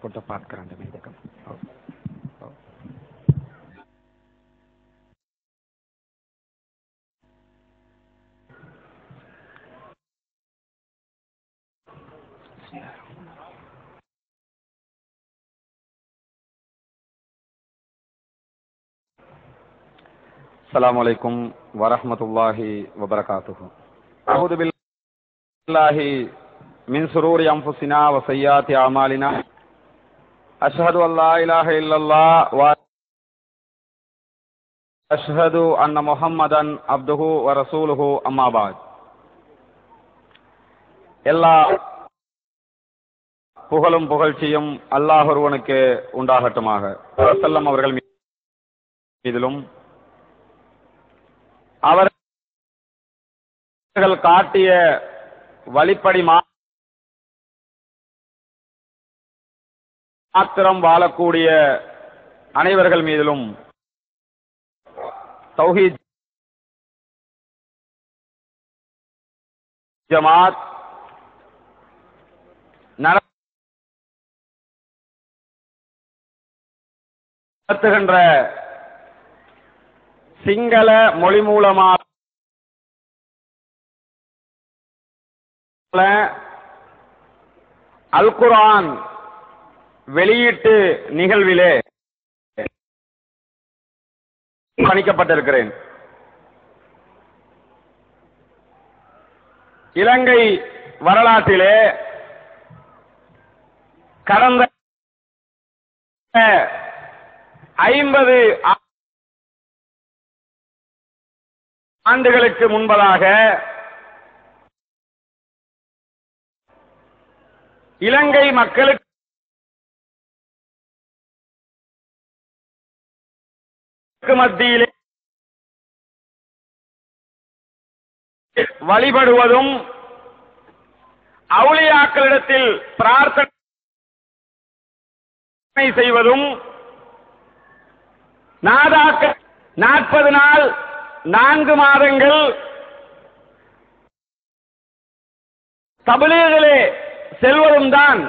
Photo पास कराने में देखो अस्सलामु अलैकुम वरहमतुल्लाहि वबरकातुहु। अऊज़ु बिल्लाहि मिन शुरूरि अनफुसिना व सय्याति अमालिना। अशहदु अल्ला इलाहा इल्लल्लाह व अशहदु अन्न मुहम्मदन अब्दुहु व रसूलुहु अम्मा बाद। எல்லா புகழும் புகழ்ச்சியும் அல்லாஹ் ஒருவனுக்கு உண்டாகட்டுமாக. ஸல்லல்லாஹு அவர்கள் மீதிலும் அவர்கள் காட்டிய வழிப்படி மாத்திரம் வாழக்கூடிய அனைவர்கள் மீதிலும் தௌஹீத் ஜமாத் நடத்துகின்ற சிங்கள மொழி மூலமாக அல் குர்ஆன் வெளியீட்டு நிகழ்விலே பணிக்கப்பட்டிருக்கிறேன். இலங்கை வரலாற்றிலே கடந்த 50 ஆண்டுகளுக்கு முன்பதாக இலங்கை மக்களுக்கு மத்தியிலே வழிபடுவதும் அவுலியாக்களிடத்தில் பிரார்த்தனை செய்வதும் 40 நாள் 4 மாதங்கள் தப்லீகிலே செல்வதும் தான்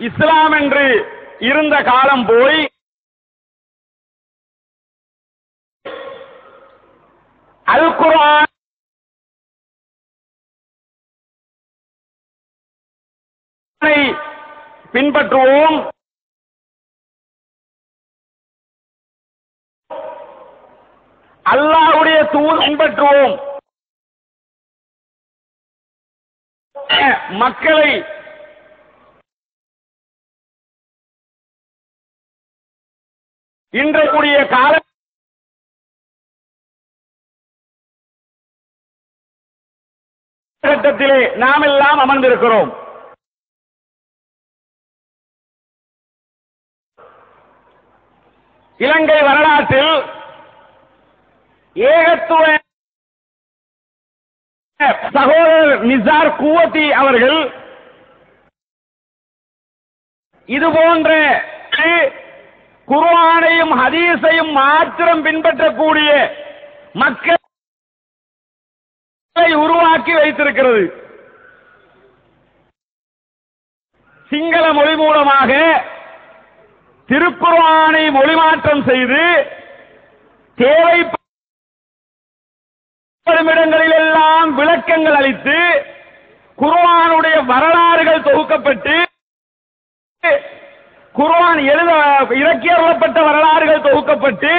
இஸ்லாம் என்று இருந்த காலம் போய் அல் குர்ஆன் பின்பற்றுவோம், அல்லாஹ்வுடைய தூதரை பின்பற்றுவோம், மக்களை இன்றைய காலகட்டத்திலே நாம் எல்லாம் அமர்ந்திருக்கிறோம். இலங்கை வரலாற்றில் ஏகத்துவ சகோதரர் நிசார் கூவத்தி அவர்கள் இதுபோன்ற குர்ஆனையும் ஹதீஸையும் மாத்திரம் பின்பற்றக்கூடிய மக்களை உருவாக்கி வைத்திருக்கிறது. சிங்கள மொழி மூலமாக திருக்குர்ஆனை மொழிமாற்றம் செய்து தேவைப்படும் இடங்களிலெல்லாம் விளக்கங்கள் அளித்து குர்ஆனுடைய வரலாறுகள் தொகுக்கப்பட்டு குர்ஆன் இறக்கியப்பட்ட வரலாறுகள் தொகுக்கப்பட்டு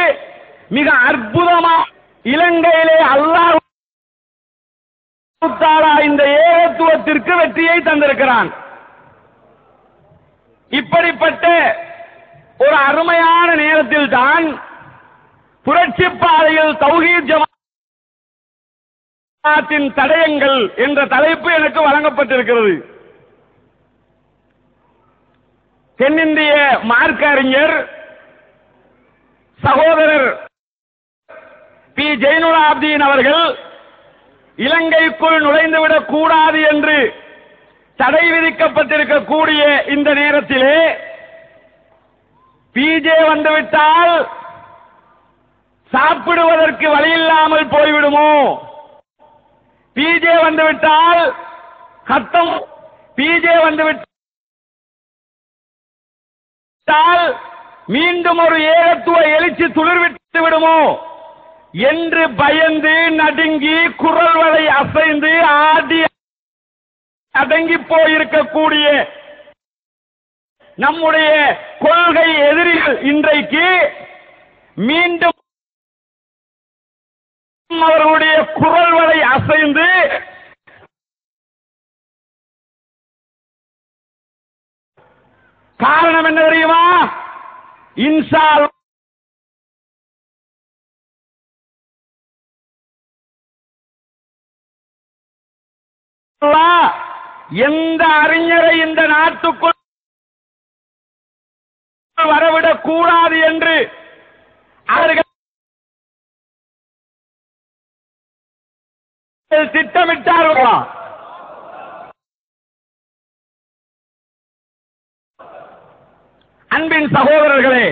மிக அற்புதமாக இலங்கையிலே அல்லாஹ் தஆலா இந்த ஏகத்துவத்திற்கு வெற்றியை தந்திருக்கிறான். இப்படிப்பட்ட ஒரு அருமையான நேரத்தில் தான் புரட்சி பாதையில் தௌஹீத் ஜமாஅத்தின் தடயங்கள் என்ற தலைப்பு எனக்கு வழங்கப்பட்டிருக்கிறது. தென்னிந்திய மார்க்க அறிஞர் சகோதரர் பி ஜைனுல் ஆப்தீன் அவர்கள் இலங்கைக்குள் நுழைந்துவிடக் கூடாது என்று தடை விதிக்கப்பட்டிருக்கக்கூடிய இந்த நேரத்திலே பிஜே வந்துவிட்டால் சாப்பிடுவதற்கு வழியில்லாமல் போய்விடுமோ? பிஜே வந்துவிட்டால் கத்தம், பிஜே வந்துவிட்டால் மீண்டும் ஒரு ஏகத்துவ எழுச்சி துளிர்விட்டு விடுமோ என்று பயந்து நடுங்கி குரல் வளை அசைந்து ஆடி அடங்கி போயிருக்கக்கூடிய நம்முடைய கொள்கை எதிரிகள் இன்றைக்கு மீண்டும் அவர்களுடைய குரல் வளை அசைந்து காரணம் என்ன தெரியுமா? இன்ஷா அல்லாஹ் எந்த அறிஞரை இந்த நாட்டுக்குள் வரவிடக் கூடாது என்று அவர்கள் திட்டமிட்டார்களா? அன்பின் சகோதரர்களே,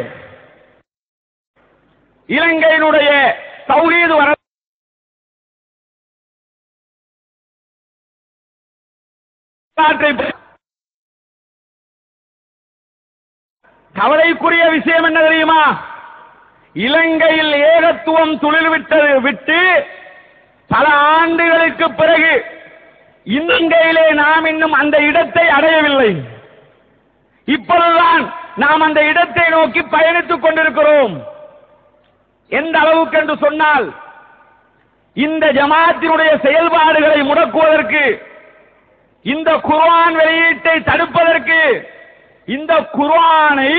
இலங்கையினுடைய தௌஹீது கவலைக்குரிய விஷயம் என்ன தெரியுமா? இலங்கையில் ஏகத்துவம் விட்டு பல ஆண்டுகளுக்கு பிறகு இலங்கையிலே நாம் இன்னும் அந்த இடத்தை அடையவில்லை. இப்பொழுதுதான் நாம் அந்த இடத்தை நோக்கி பயணித்துக் கொண்டிருக்கிறோம். எந்த அளவுக்கு என்று சொன்னால், இந்த ஜமாத்தினுடைய செயல்பாடுகளை முடக்குவதற்கு, இந்த குர்ஆன் வெளியீட்டை தடுப்பதற்கு, இந்த குர்ஆனை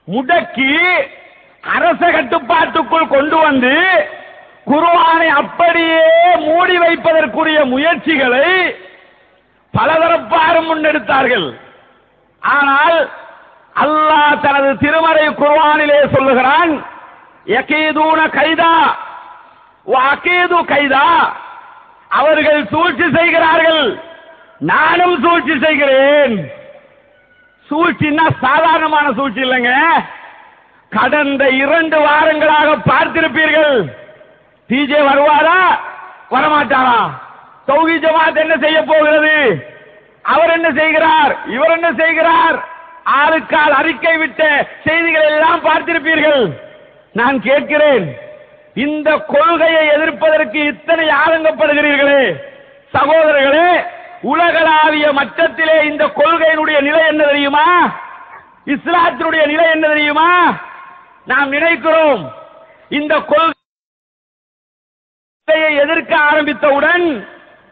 முடக்கி அரச கட்டுப்பாட்டுக்குள் கொண்டு வந்து குர்ஆனை அப்படியே மூடி வைப்பதற்குரிய முயற்சிகளை பலதரப்பாரும் முன்னெடுத்தார்கள். ஆனால் அல்லாஹ் தனது திருமறை குர்ஆனிலே சொல்லுகிறான், யகீதுன கைதா வஅகீது கைதா, அவர்கள் சூழ்ச்சி செய்கிறார்கள், நானும் சூழ்ச்சி செய்கிறேன். சூழ்ச்சின்னா சாதாரணமான சூழ்ச்சி இல்லைங்க. கடந்த 2 வாரங்களாக பார்த்திருப்பீர்கள். பிஜே வருவாரா வரமாட்டாரா? தௌஹீத் ஜமாத் என்ன செய்ய போகிறது? அவர் என்ன செய்கிறார்? இவர் என்ன செய்கிறார்? ஆளுக்கால் அறிக்கை விட்ட செய்திகள் எல்லாம் பார்த்திருப்பீர்கள். நான் கேட்கிறேன், இந்த கொள்கையை எதிர்ப்பதற்கு இத்தனை ஆதங்கப்படுகிறீர்களே சகோதரர்களே, உலகளாவிய மட்டத்திலே இந்த கொள்கையினுடைய நிலை என்ன தெரியுமா? இஸ்லாத்தினுடைய நிலை என்ன தெரியுமா? நாம் நினைக்கிறோம் இந்த கொள்கையை எதிர்க்க ஆரம்பித்தவுடன்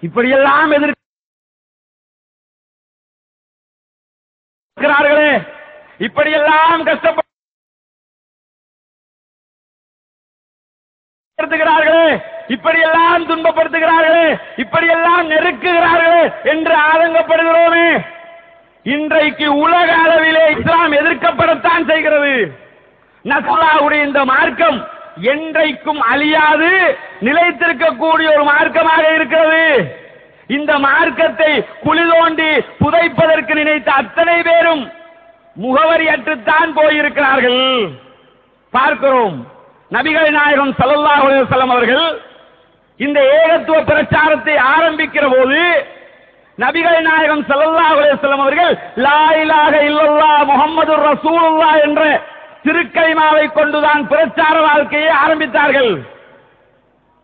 இப்படியெல்லாம் எதிர்க்கிறார்களே, இப்படியெல்லாம் கஷ்டப்படுத்துகிறார்களே, இப்படியெல்லாம் துன்பப்படுத்துகிறார்களே, இப்படியெல்லாம் நெருக்குகிறார்களே என்று ஆதங்கப்படுகிறோமே. இன்றைக்கு உலக அளவிலே இஸ்லாம் எதிர்க்கப்படத்தான் செய்கிறது. நஸ்ராவுடைய இந்த மார்க்கம் என்றைக்கும் அழியாது நிலைத்திருக்கக்கூடிய ஒரு மார்க்கமாக இருக்கிறது. இந்த மார்க்கத்தை குழி தோண்டி புதைப்பதற்கு நினைத்த அத்தனை பேரும் முகவரியற்றுத்தான் போயிருக்கிறார்கள். பார்க்கிறோம், நபிகள் நாயகம் ஸல்லல்லாஹு அலைஹி வஸல்லம் அவர்கள் இந்த ஏகத்துவ பிரச்சாரத்தை ஆரம்பிக்கிற போது நபிகள் நாயகம் ஸல்லல்லாஹு அலைஹி வஸல்லம் அவர்கள் லா இலாஹ இல்லல்லாஹ் முஹம்மதுர் ரசூலுல்லாஹ் என்ற திருக்கலிமாவை கொண்டுதான் பிரச்சார வாழ்க்கையை ஆரம்பித்தார்கள்.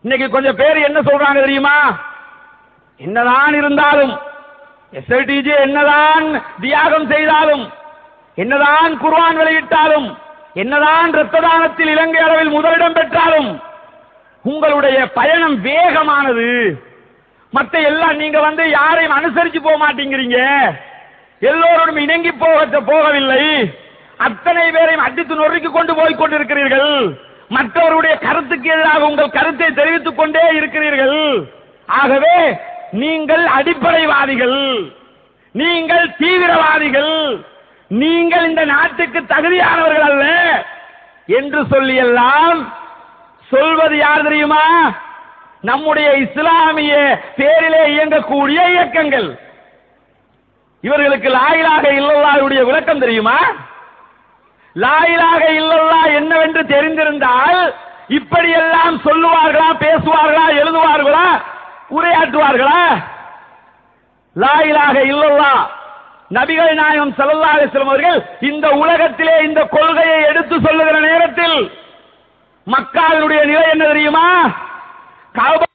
இன்னைக்கு கொஞ்சம் பேர் என்ன சொல்றாங்க தெரியுமா? என்னதான் இருந்தாலும், எஸ்ஐடிஜே என்னதான் தியாகம் செய்தாலும், என்னதான் குர்ஆன் வெளியிட்டாலும், என்னதான் இரத்த தானத்தில் இலங்கை அளவில் முதலிடம் பெற்றாலும் உங்களுடைய பயணம் வேகமானது. மற்ற எல்லாம் நீங்க யாரையும் அனுசரிச்சு போக மாட்டேங்கிறீங்க, எல்லோரும் இணங்கி போகவில்லை, அத்தனை பேரையும் அடித்து நொறுக்கி கொண்டு போய் கொண்டிருக்கிறீர்கள். மற்றவருடைய கருத்துக்கு எதிராக உங்கள் கருத்தை தெரிவித்துக் கொண்டே இருக்கிறீர்கள். ஆகவே நீங்கள் அடிப்படைவாதிகள், நீங்கள் தீவிரவாதிகள், நீங்கள் இந்த நாட்டுக்கு தகுதியானவர்கள் அல்ல என்று சொல்லியெல்லாம் சொல்வது யார் தெரியுமா? நம்முடைய இஸ்லாமிய பேரிலே இயங்கக்கூடிய இயக்கங்கள். இவர்களுக்கு லா இலாஹ இல்லல்லாஹ்வுடைய விளக்கம் தெரியுமா? லா இலாஹ இல்லல்லாஹ் என்னவென்று தெரிந்திருந்தால் இப்படியெல்லாம் சொல்லுவார்களா, பேசுவார்களா, எழுதுவார்களா, உரையாற்றுவார்களா? லா இலாஹ இல்லல்லாஹ் நபிகள் நாயகம் ஸல்லல்லாஹு அலைஹி வஸல்லம் அவர்கள் இந்த உலகத்திலே இந்த கொள்கையை எடுத்து சொல்லுகிற நேரத்தில் மக்காவினுடைய நிலை என்ன தெரியுமா?